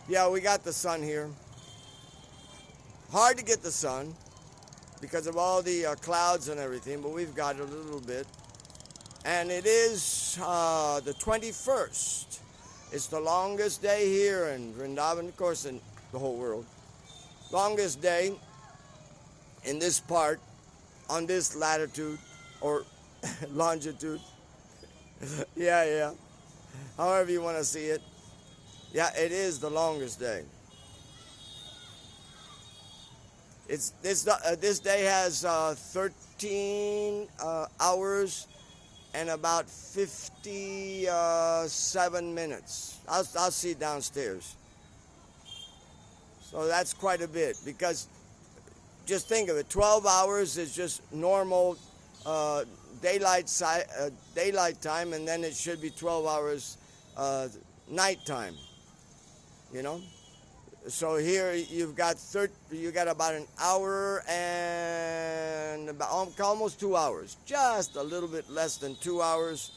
Yeah, we got the sun here. Hard to get the sun because of all the clouds and everything, but we've got it a little bit. And it is the 21st. It's the longest day here in Vrindavan, of course, in the whole world. Longest day in this part, on this latitude or longitude. Yeah. However you want to see it. Yeah, it is the longest day. It's this day has 13 hours and about 57 minutes. I'll see downstairs. So that's quite a bit because just think of it. 12 hours is just normal daylight time, and then it should be 12 hours nighttime. You know. So here you've got about an hour and about almost 2 hours, just a little bit less than 2 hours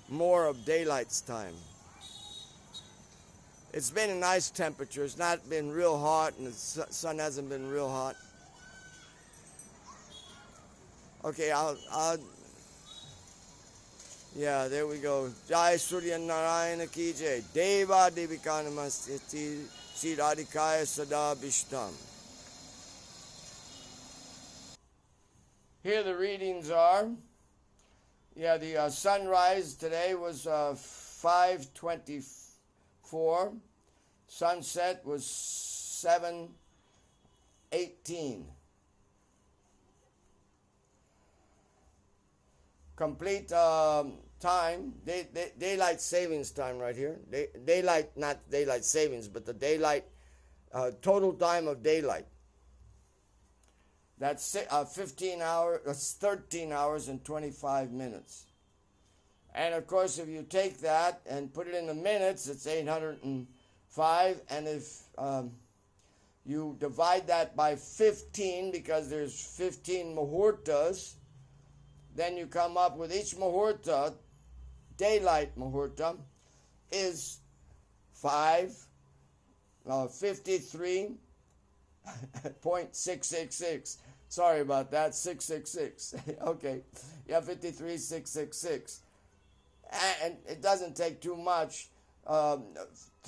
more of daylight's time. It's been a nice temperature. It's not been real hot, and the sun hasn't been real hot. Okay, yeah, there we go. Jai Surya Narayana Ki Jai. Deva Devika Namaste. Sri Radhikaya Sada Bishtam. Here the readings are. Yeah, the sunrise today was 5:24. Sunset was 7:18. Complete time, daylight savings time right here. Daylight, not daylight savings, but the daylight, total time of daylight. That's 13 hours and 25 minutes. And of course, if you take that and put it into minutes, it's 805. And if you divide that by 15, because there's 15 muhurtas, then you come up with each muhurta, daylight muhurta, is 53.666. Sorry about that, 666. Okay, yeah, 53.666. And it doesn't take too much. To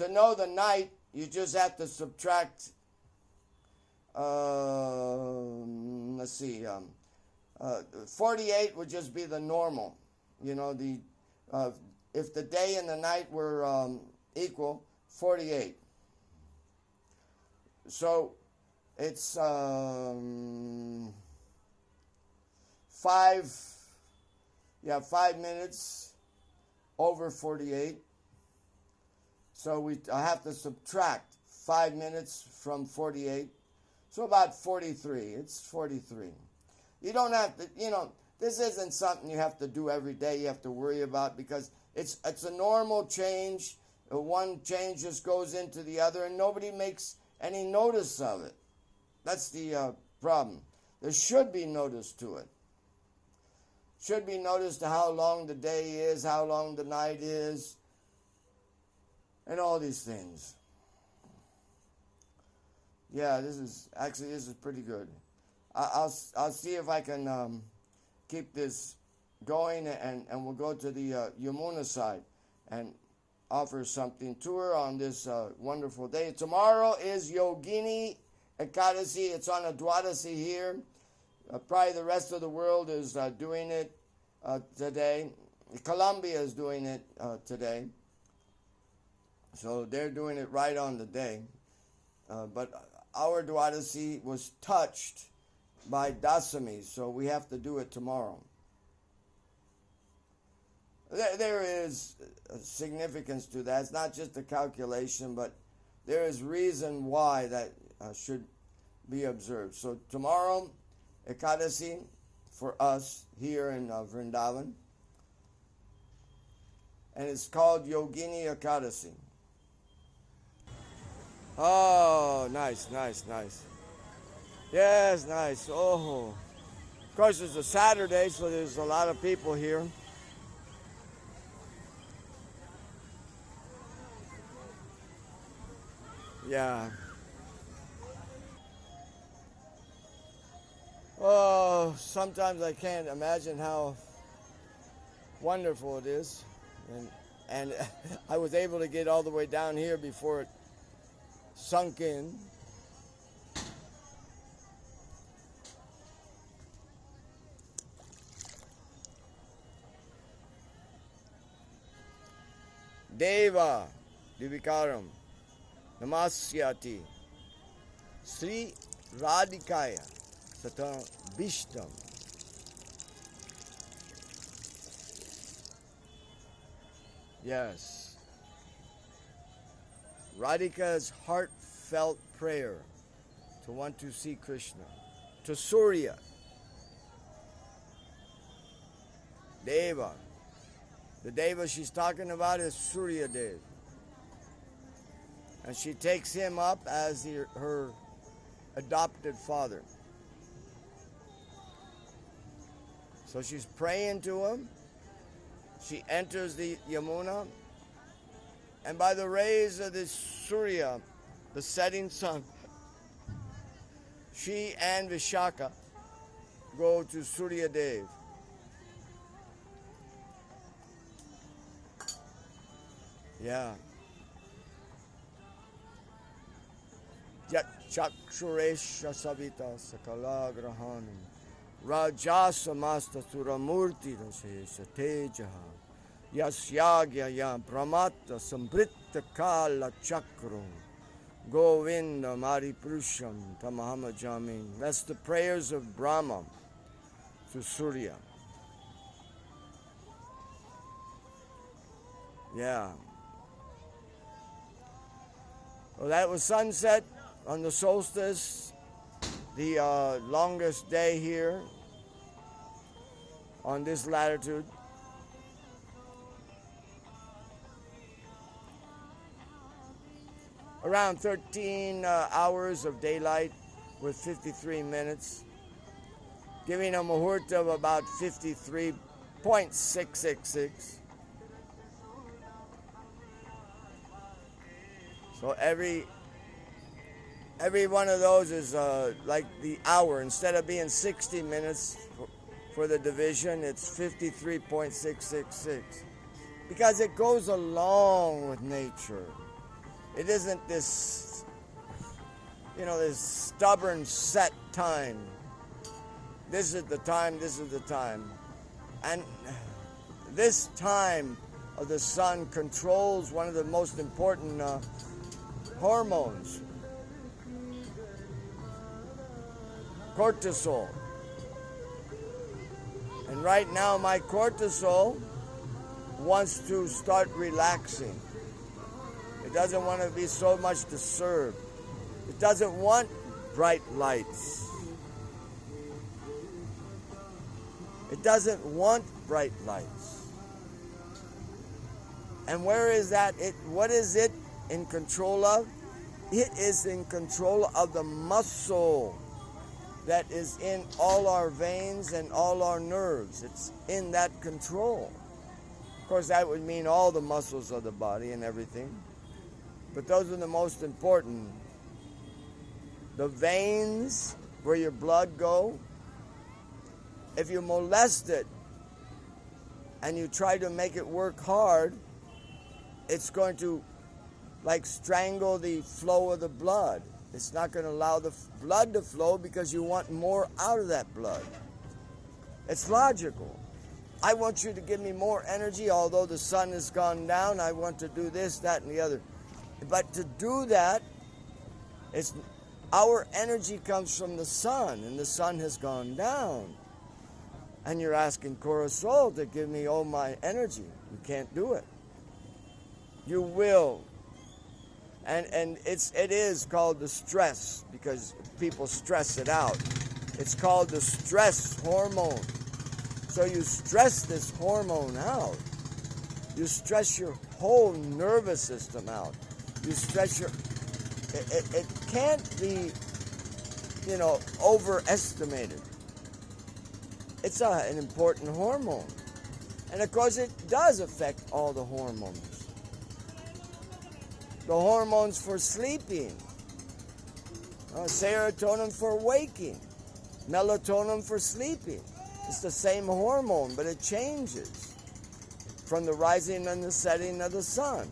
know the night, you just have to subtract, let's see, 48 would just be the normal. You know, if the day and the night were equal, 48. So it's 5 minutes over 48. So I have to subtract 5 minutes from 48. So about 43. It's 43. You don't have to, this isn't something you have to do every day, you have to worry about, because it's a normal change. One change just goes into the other, and nobody makes any notice of it. That's the problem. There should be notice to it. Should be notice to how long the day is, how long the night is, and all these things. Yeah, this is pretty good. I'll see if I can keep this going, and we'll go to the Yamuna side and offer something to her on this wonderful day. Tomorrow is Yogini Ekadasi. It's on a Dwadasi here. Probably the rest of the world is doing it today. Colombia is doing it today. So they're doing it right on the day. But our Dwadasi was touched by Dasami, so we have to do it tomorrow. There is a significance to that. It's not just a calculation, but there is reason why that should be observed. So tomorrow, Ekadasi for us here in Vrindavan, and it's called Yogini Ekadasi. Oh, nice. Yes, nice. Oh, of course it's a Saturday, so there's a lot of people here. Yeah. Oh, sometimes I can't imagine how wonderful it is. And I was able to get all the way down here before it sunk in. Deva Divikaram Namasyati Sri Radhikaya Satam Bishtam. Yes. Radhika's heartfelt prayer to want to see Krishna. To Surya. Deva. The Deva she's talking about is Surya Dev. And she takes him up as her adopted father. So she's praying to him. She enters the Yamuna. And by the rays of the Surya, the setting sun, she and Vishaka go to Surya Dev. Yeah. Yat chakshuresha savita sakala grahanam raja samasta suramurti rasesha tejaha yasyagya yam pramata sambritta kala chakro govinda maripurusham tamahama jamin. That's the prayers of Brahma to Surya. Yeah. Well, that was sunset on the solstice, the longest day here on this latitude. Around 13 hours of daylight with 53 minutes, giving a muhurta of about 53.666. So every one of those is like the hour. Instead of being 60 minutes for the division, it's 53.666. Because it goes along with nature. It isn't this, this stubborn set time. This is the time, this is the time. And this time of the sun controls one of the most important hormones, cortisol. And right now my cortisol wants to start relaxing. It doesn't want to be so much disturbed. It doesn't want bright lights. It doesn't want bright lights. And where is that? What is it in control of? It is in control of the muscle that is in all our veins and all our nerves. It's in that control. Of course, that would mean all the muscles of the body and everything. But those are the most important. The veins where your blood go, if you molest it and you try to make it work hard, it's going to strangle the flow of the blood. It's not going to allow the blood to flow because you want more out of that blood. It's logical. I want you to give me more energy, although the sun has gone down. I want to do this, that, and the other. But to do that, our energy comes from the sun, and the sun has gone down. And you're asking Cortisol to give me all my energy. You can't do it. You will. And it is called the stress, because people stress it out. It's called the stress hormone. So you stress this hormone out. You stress your whole nervous system out. You stress it can't be, overestimated. It's an important hormone. And of course it does affect all the hormones. the hormones for sleeping. Serotonin for waking. Melatonin for sleeping. It's the same hormone, but it changes from the rising and the setting of the sun.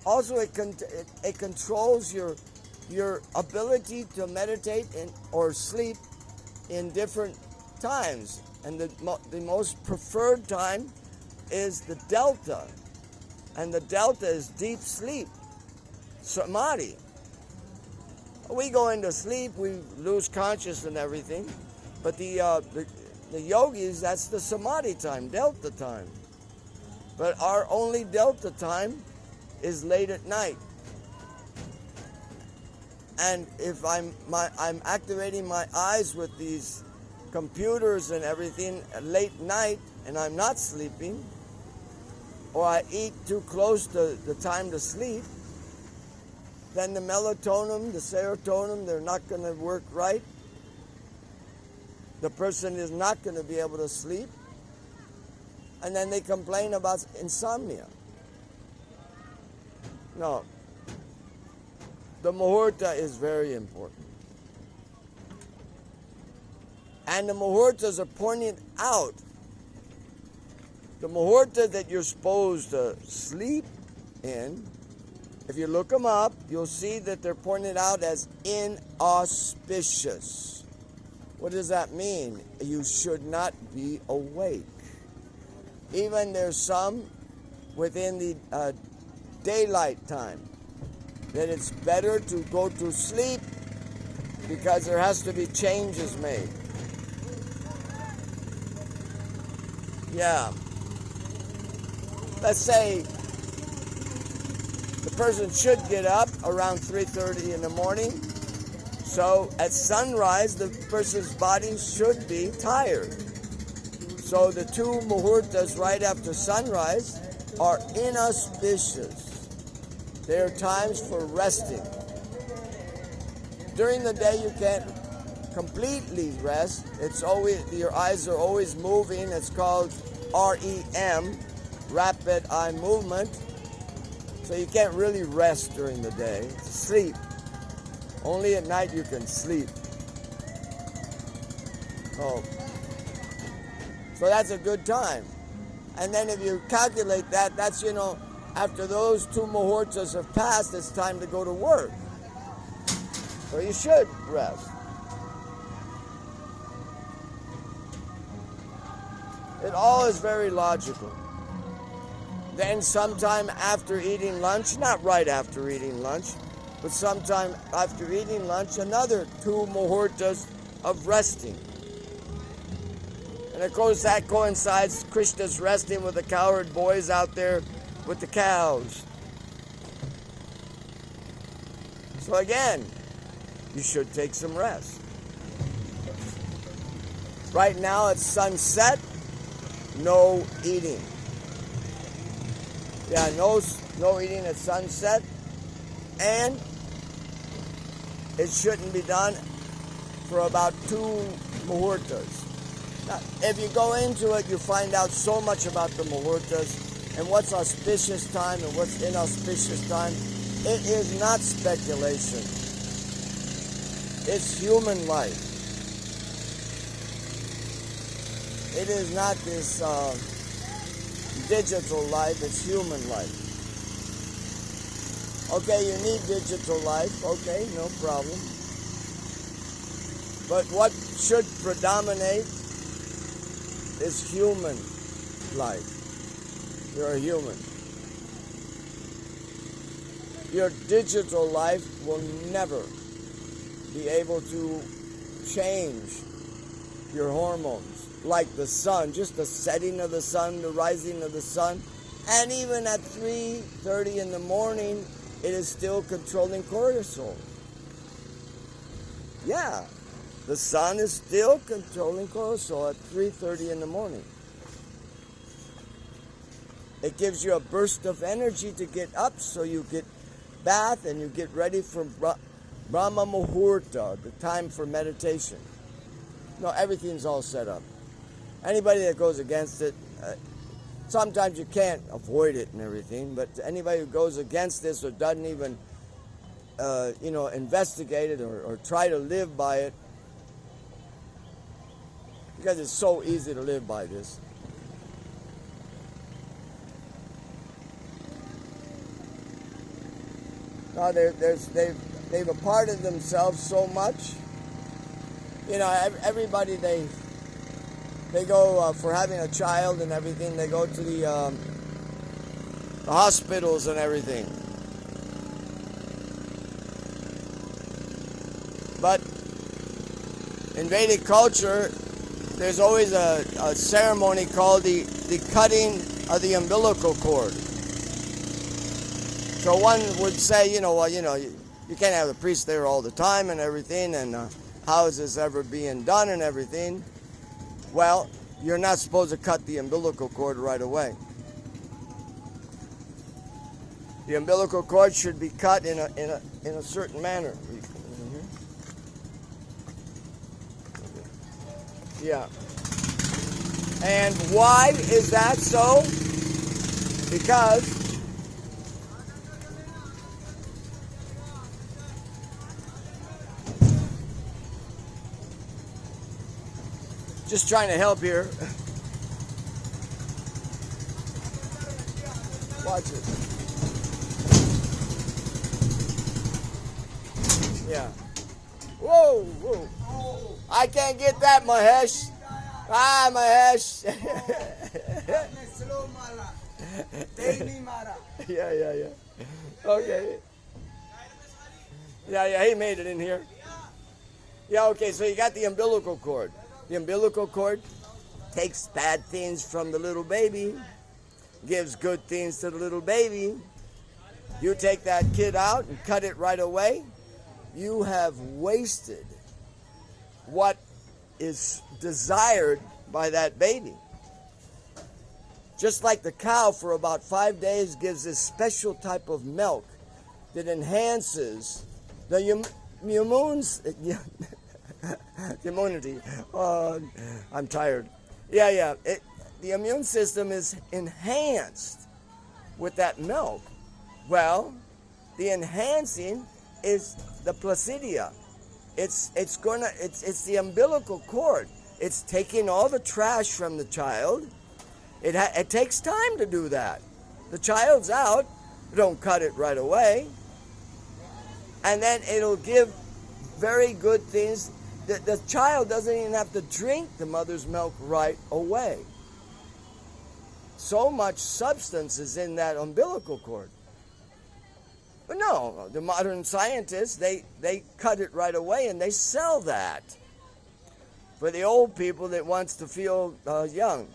Also, it controls your ability to meditate or sleep in different times. And the most preferred time is the delta. And the delta is deep sleep, samadhi. We go into sleep, we lose consciousness and everything. But the yogis, that's the samadhi time, delta time. But our only delta time is late at night. And if I'm activating my eyes with these computers and everything late night and I'm not sleeping, or I eat too close to the time to sleep, then the melatonin, the serotonin, they're not going to work right. The person is not going to be able to sleep. And then they complain about insomnia. No. The muhurta is very important. And the muhurtas are pointed out. The muhurta that you're supposed to sleep in, if you look them up, you'll see that they're pointed out as inauspicious. What does that mean? You should not be awake. Even there's some within the daylight time that it's better to go to sleep because there has to be changes made. Yeah. Let's say the person should get up around 3:30 in the morning. So at sunrise, the person's body should be tired. So the two muhurtas right after sunrise are inauspicious. They are times for resting. During the day, you can't completely rest. It's always, your eyes are always moving. It's called REM, rapid eye movement. So you can't really rest during the day. Sleep. Only at night you can sleep. Oh. So that's a good time. And then if you calculate that, that's, after those two muhurtas have passed, it's time to go to work. So you should rest. It all is very logical. Then sometime after eating lunch, not right after eating lunch, but sometime after eating lunch, another two muhurtas of resting. And of course that coincides, Krishna's resting with the cowherd boys out there with the cows. So again, you should take some rest. Right now it's sunset, no eating. Yeah, no eating at sunset, and it shouldn't be done for about 2 muhurtas. Now, if you go into it, you find out so much about the muhurtas and what's auspicious time and what's inauspicious time. It is not speculation. It's human life. It is not this digital life, it's human life. Okay, you need digital life, okay, no problem. But what should predominate is human life. You're a human. Your digital life will never be able to change your hormones. Like the sun, just the setting of the sun, the rising of the sun, and even at 3:30 in the morning, it is still controlling cortisol. Yeah, the sun is still controlling cortisol at 3:30 in the morning. It gives you a burst of energy to get up, so you get bath and you get ready for Brahma Muhurta, the time for meditation. No, everything's all set up. Anybody that goes against it, sometimes you can't avoid it and everything, but anybody who goes against this or doesn't even, investigate it or try to live by it, because it's so easy to live by this. No, they've aparted themselves so much. Everybody, they go for having a child and everything. They go to the hospitals and everything. But in Vedic culture, there's always a ceremony called the cutting of the umbilical cord. So one would say, you can't have the priest there all the time and everything, and how is this ever being done and everything? Well, you're not supposed to cut the umbilical cord right away. The umbilical cord should be cut in a certain manner. Yeah. And why is that so? Because just trying to help here. Watch it. Yeah. Whoa, whoa. I can't get that, Mahesh. Ah, Mahesh. Yeah. Okay. Yeah, he made it in here. Yeah, okay, so you got the umbilical cord. The umbilical cord takes bad things from the little baby, gives good things to the little baby. You take that kid out and cut it right away, you have wasted what is desired by that baby. Just like the cow for about 5 days gives this special type of milk that enhances the immunity. I'm tired. Yeah. The immune system is enhanced with that milk. Well, the enhancing is the placidia. It's the umbilical cord. It's taking all the trash from the child. It takes time to do that. The child's out. Don't cut it right away. And then it'll give very good things. The child doesn't even have to drink the mother's milk right away. So much substance is in that umbilical cord. But no, the modern scientists, they cut it right away and they sell that for the old people that wants to feel young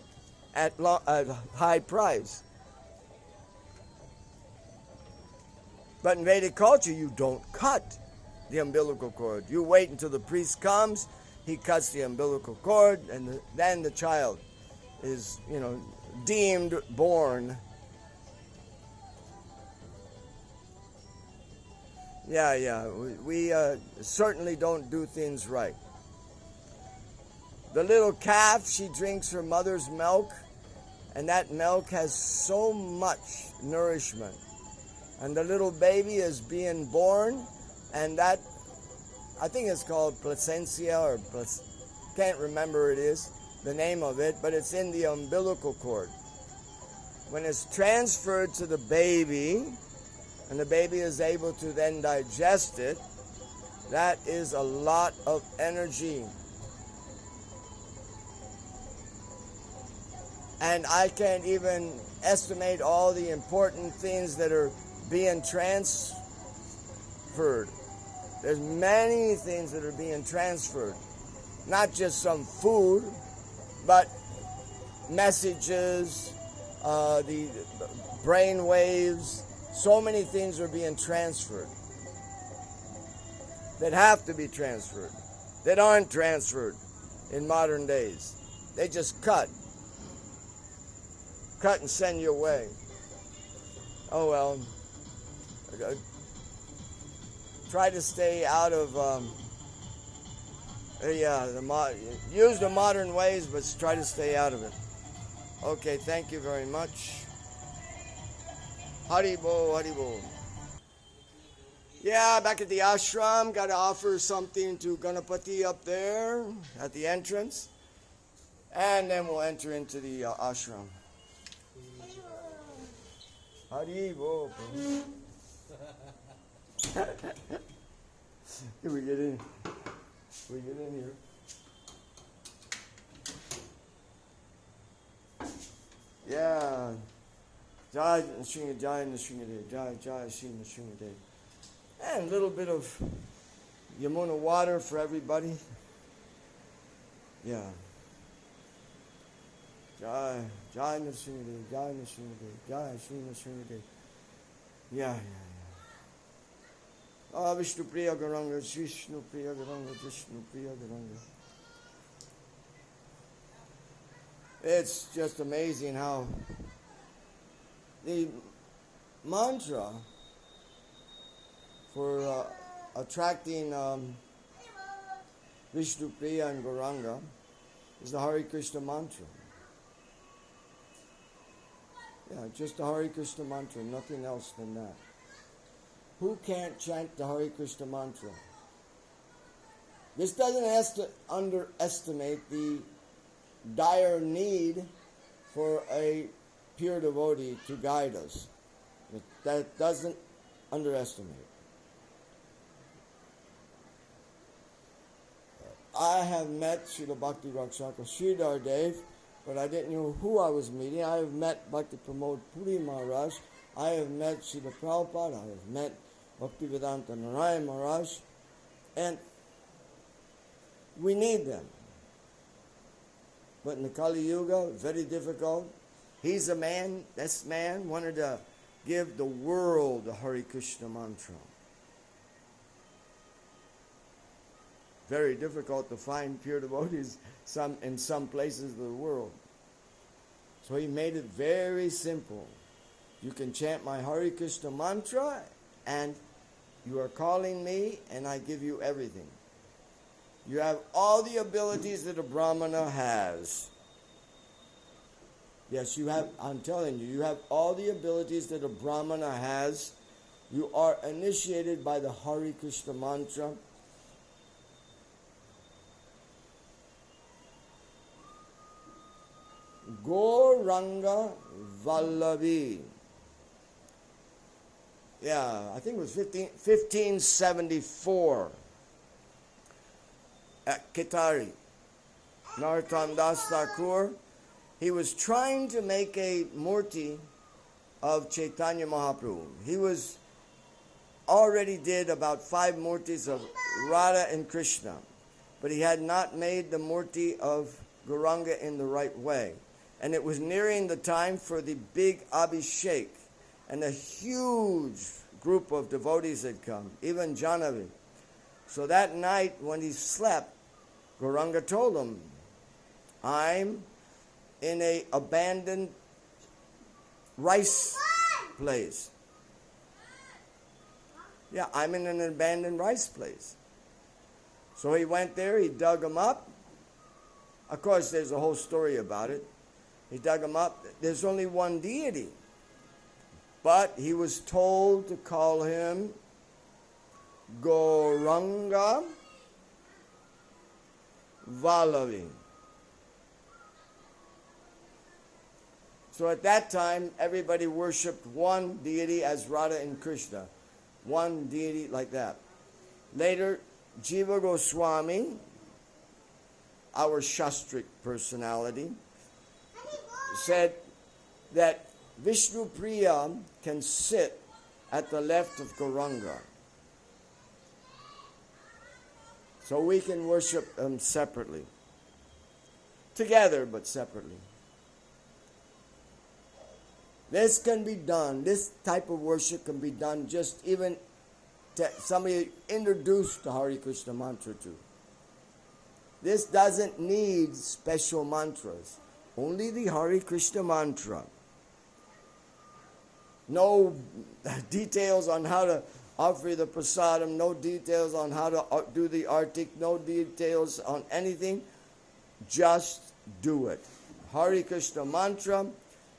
at high price. But in Vedic culture, you don't cut the umbilical cord. You wait until the priest comes, he cuts the umbilical cord, and then the child is, deemed born. Yeah. We certainly don't do things right. The little calf, she drinks her mother's milk, and that milk has so much nourishment. And the little baby is being born, and that, I think it's called placentia, or can't remember the name of it, but it's in the umbilical cord. When it's transferred to the baby, and the baby is able to then digest it, that is a lot of energy. And I can't even estimate all the important things that are being transferred. There's many things that are being transferred. Not just some food, but messages, the brain waves. So many things are being transferred that have to be transferred, that aren't transferred in modern days. They just cut and send you away. Oh well. Try to stay out of, use the modern ways, but try to stay out of it. Okay, thank you very much. Haribo, Haribo. Yeah, back at the ashram, got to offer something to Ganapati up there at the entrance. And then we'll enter into the ashram. Haribo. Here we get in. We get in here. Yeah. Jai Nrsimha Jai Nrsimha Jai Jai Shri Nrsimha. And a little bit of Yamuna water for everybody. Yeah. Jai Jai Nrsimha Jai Nrsimha Jai Shri Nrsimha. Yeah. Ah, Vishnu Priya Garanga, Vishnu Priya Garanga, Vishnu Priya Garanga. It's just amazing how the mantra for attracting Vishnu Priya and Gauranga is the Hare Krishna mantra. Yeah, just the Hare Krishna mantra, nothing else than that. Who can't chant the Hare Krishna mantra? This doesn't underestimate the dire need for a pure devotee to guide us. That doesn't underestimate. I have met Srila Bhakti Rakshaka Sridhar Dev, but I didn't know who I was meeting. I have met Bhakti Pramod Puri Maharaj. I have met Srila Prabhupada. I have met Bhaktivedanta Narayan Maharaj. And we need them. But in the Kali Yuga, very difficult. He's a man, this man wanted to give the world the Hare Krishna mantra. Very difficult to find pure devotees in some places of the world. So he made it very simple. You can chant my Hare Krishna mantra and you are calling me and I give you everything. You have all the abilities that a Brahmana has. Yes, you have, I'm telling you, you have all the abilities that a Brahmana has. You are initiated by the Hare Krishna mantra. Gauranga Vallavi. Yeah, I think it was 1574 at Kitari. Narottam Das Thakur, he was trying to make a murti of Chaitanya Mahaprabhu. He was already did about 5 murtis of Radha and Krishna, but he had not made the murti of Gauranga in the right way. And it was nearing the time for the big Abhishek, and a huge group of devotees had come, even Janavi. So that night when he slept, Gauranga told him, I'm in an abandoned rice place. Yeah, I'm in an abandoned rice place. So he went there, he dug him up. Of course, there's a whole story about it. He dug him up. There's only one deity. But he was told to call him Gauranga Vallavi. So at that time, everybody worshipped one deity as Radha and Krishna. One deity like that. Later, Jiva Goswami, our Shastric personality, said that Vishnu Priya can sit at the left of Gauranga. So we can worship them separately. Together, but separately. This can be done. This type of worship can be done just even to somebody introduced the Hare Krishna mantra to. This doesn't need special mantras. Only the Hare Krishna mantra. No details on how to offer the prasadam, no details on how to do the artik, no details on anything. Just do it. Hare Krishna mantra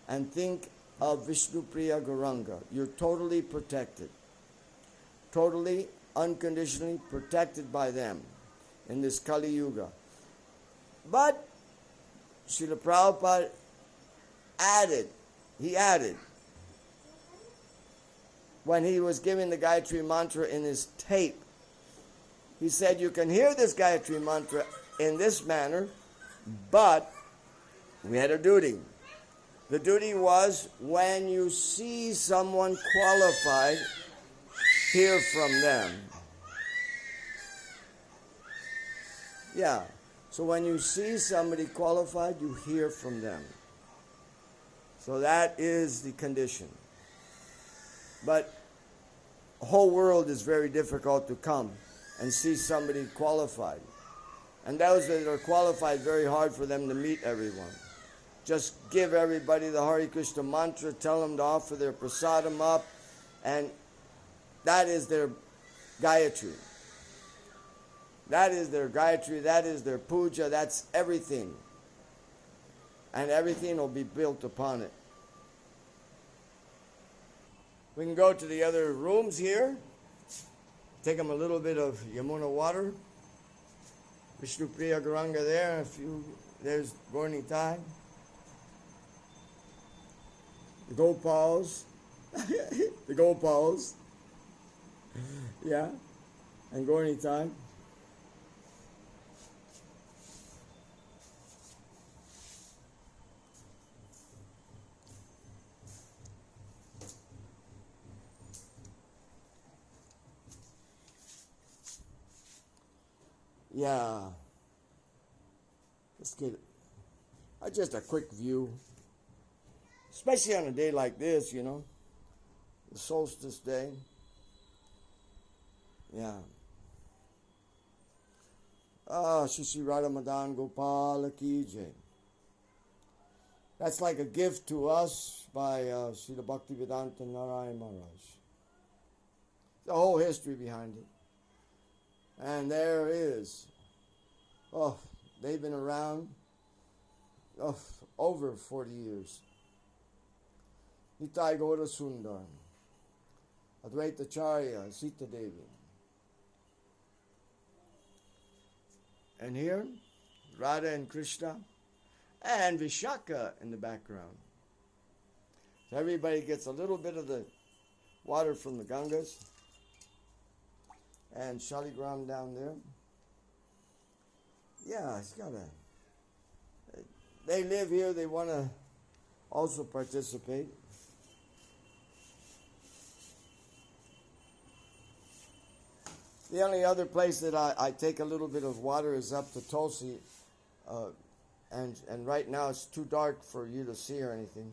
and think of Vishnupriya Gauranga. You're totally protected. Totally, unconditionally protected by them in this Kali Yuga. But Srila Prabhupada added, when he was giving the Gayatri Mantra in his tape, he said, you can hear this Gayatri Mantra in this manner, but we had a duty. The duty was, when you see someone qualified, hear from them. Yeah. So when you see somebody qualified, you hear from them. So that is the condition. But the whole world is very difficult to come and see somebody qualified. And those that are qualified, very hard for them to meet everyone. Just give everybody the Hare Krishna mantra, tell them to offer their prasadam up, and that is their Gayatri. That is their Gayatri, that is their puja, that's everything. And everything will be built upon it. We can go to the other rooms here. Take them a little bit of Yamuna water. Vishnupriya Gauranga there. There's Gorni Thai. The Gopals. The Gopals. Yeah. And Gorni Thai. Yeah. Let's get just a quick view. Especially on a day like this, you know. The solstice day. Yeah. Shri Radha Madan Gopala Ki Jai. That's like a gift to us by Srila Bhaktivedanta Narayan Maharaj. The whole history behind it. And there is, they've been around over 40 years. Nitai Gaura Sundar, Advaita Charya, Sita Devi. And here, Radha and Krishna, and Vishaka in the background. So everybody gets a little bit of the water from the Gangas. And Shaligram down there. Yeah, it's got they live here, they want to also participate. The only other place that I take a little bit of water is up to Tulsi. And right now it's too dark for you to see or anything.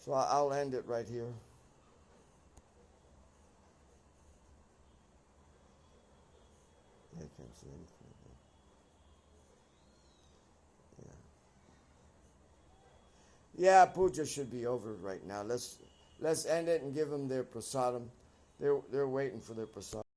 So I'll end it right here. I can't see anything. Yeah, puja should be over right now. Let's end it and give them their prasadam. They're waiting for their prasadam.